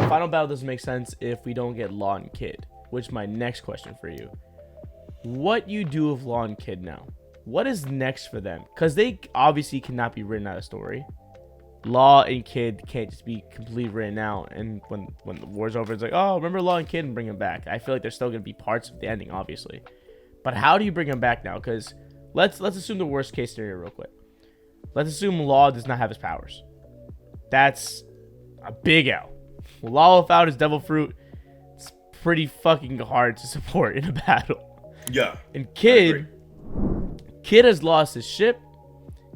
final battle doesn't make sense if we don't get Law and Kid. Which is my next question for you. What you do with Law and Kid now? What is next for them? Because they obviously cannot be written out of story. Law and Kid can't just be completely written out. And when the war's over, it's like, oh, remember Law and Kid and bring him back. I feel like there's still going to be parts of the ending, obviously. But how do you bring him back now? Because let's assume the worst case scenario real quick. Let's assume Law does not have his powers. That's a big L. Law without his devil fruit, it's pretty fucking hard to support in a battle. Yeah. And Kid has lost his ship,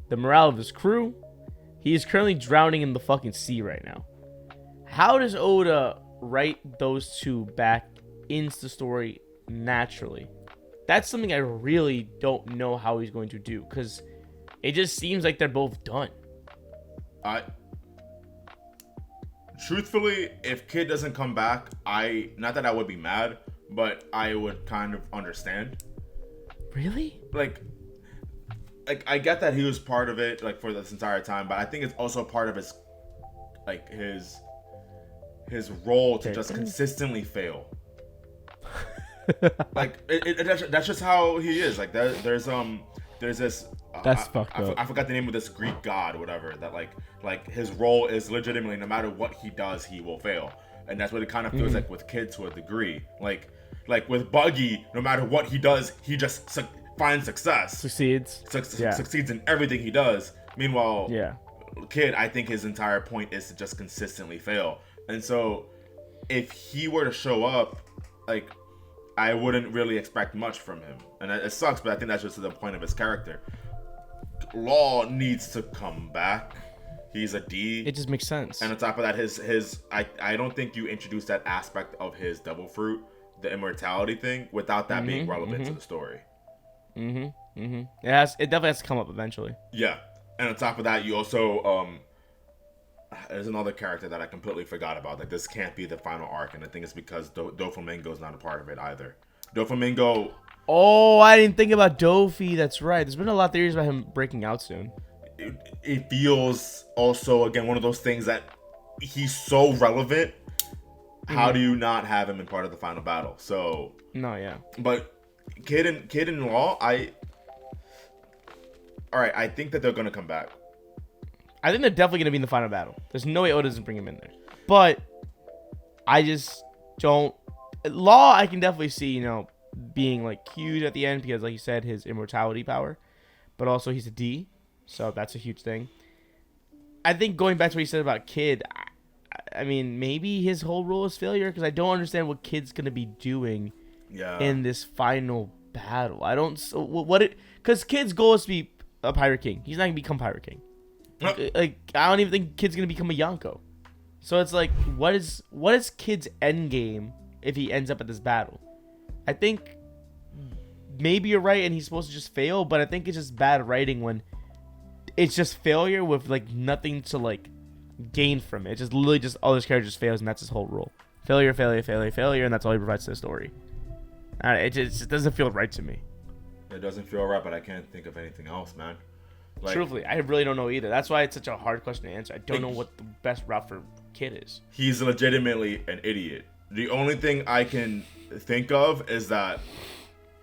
the morale of his crew. He is currently drowning in the fucking sea right now. How does Oda write those two back into the story naturally? That's something I really don't know how he's going to do, because it just seems like they're both done. Truthfully, if Kid doesn't come back, not that I would be mad, but I would kind of understand. Really? Like I get that he was part of it like for this entire time, but I think it's also part of his role to just consistently fail. Like that's just how he is. Like there's this that's fucked up. I forgot the name of this Greek god or whatever, that like his role is legitimately no matter what he does he will fail, and that's what it kind of feels like with Kid to a degree. Like with Buggy, no matter what he does he just finds success, succeeds in everything he does. Meanwhile, Kid, I think his entire point is to just consistently fail. And so if he were to show up, like, I wouldn't really expect much from him. And it sucks, but I think that's just the point of his character. Law needs to come back. He's a D. It just makes sense. And on top of that, I don't think you introduced that aspect of his devil fruit, the immortality thing, without that being relevant to the story. It definitely has to come up eventually. Yeah. And on top of that, you also there's another character that I completely forgot about. Like, this can't be the final arc, and I think it's because Doflamingo's not a part of it either. Doflamingo. Oh, I didn't think about Dofi. That's right. There's been a lot of theories about him breaking out soon. It feels also, again, one of those things that he's so relevant. How do you not have him in part of the final battle? So no, yeah. But Kid and Law, I think that they're gonna come back. I think they're definitely gonna be in the final battle. There's no way Oda doesn't bring him in there. But I just don't. Law, I can definitely see, being like huge at the end because, like you said, his immortality power. But also he's a D, so that's a huge thing. I think going back to what you said about Kid, I mean, maybe his whole role is failure because I don't understand what Kid's gonna be doing in this final battle. I don't. Because Kid's goal is to be a Pirate King. He's not gonna become Pirate King. Like, I don't even think Kid's gonna become a Yonko. So it's like, what is Kid's end game if he ends up at this battle? I think maybe you're right and he's supposed to just fail, but I think it's just bad writing when it's just failure with like nothing to like gain from it. It's just literally just all his character just fails and that's his whole role. Failure, and that's all he provides to the story. It just doesn't feel right to me. It doesn't feel right, but I can't think of anything else, man. Like, truthfully, I really don't know either. That's why it's such a hard question to answer. I don't know what the best route for Kid is. He's legitimately an idiot. The only thing I can think of is that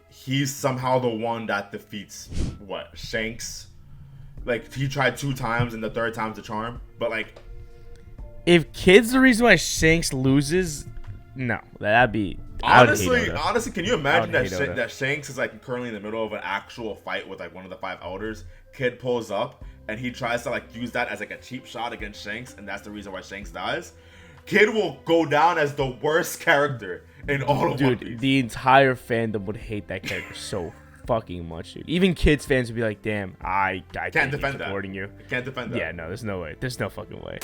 he's somehow the one that defeats Shanks. Like, he tried 2 times and the 3rd time's the charm. But like, if Kid's the reason why Shanks loses, no, that'd be honestly. Can you imagine that Shanks is like currently in the middle of an actual fight with like one of the 5 elders? Kid pulls up and he tries to like use that as like a cheap shot against Shanks, and that's the reason why Shanks dies. Kid will go down as the worst character in all of One Piece. Dude, the entire fandom would hate that character so fucking much, dude. Even Kids fans would be like, damn, I can't defend that. You. Can't defend that. Yeah, no, there's no way. There's no fucking way.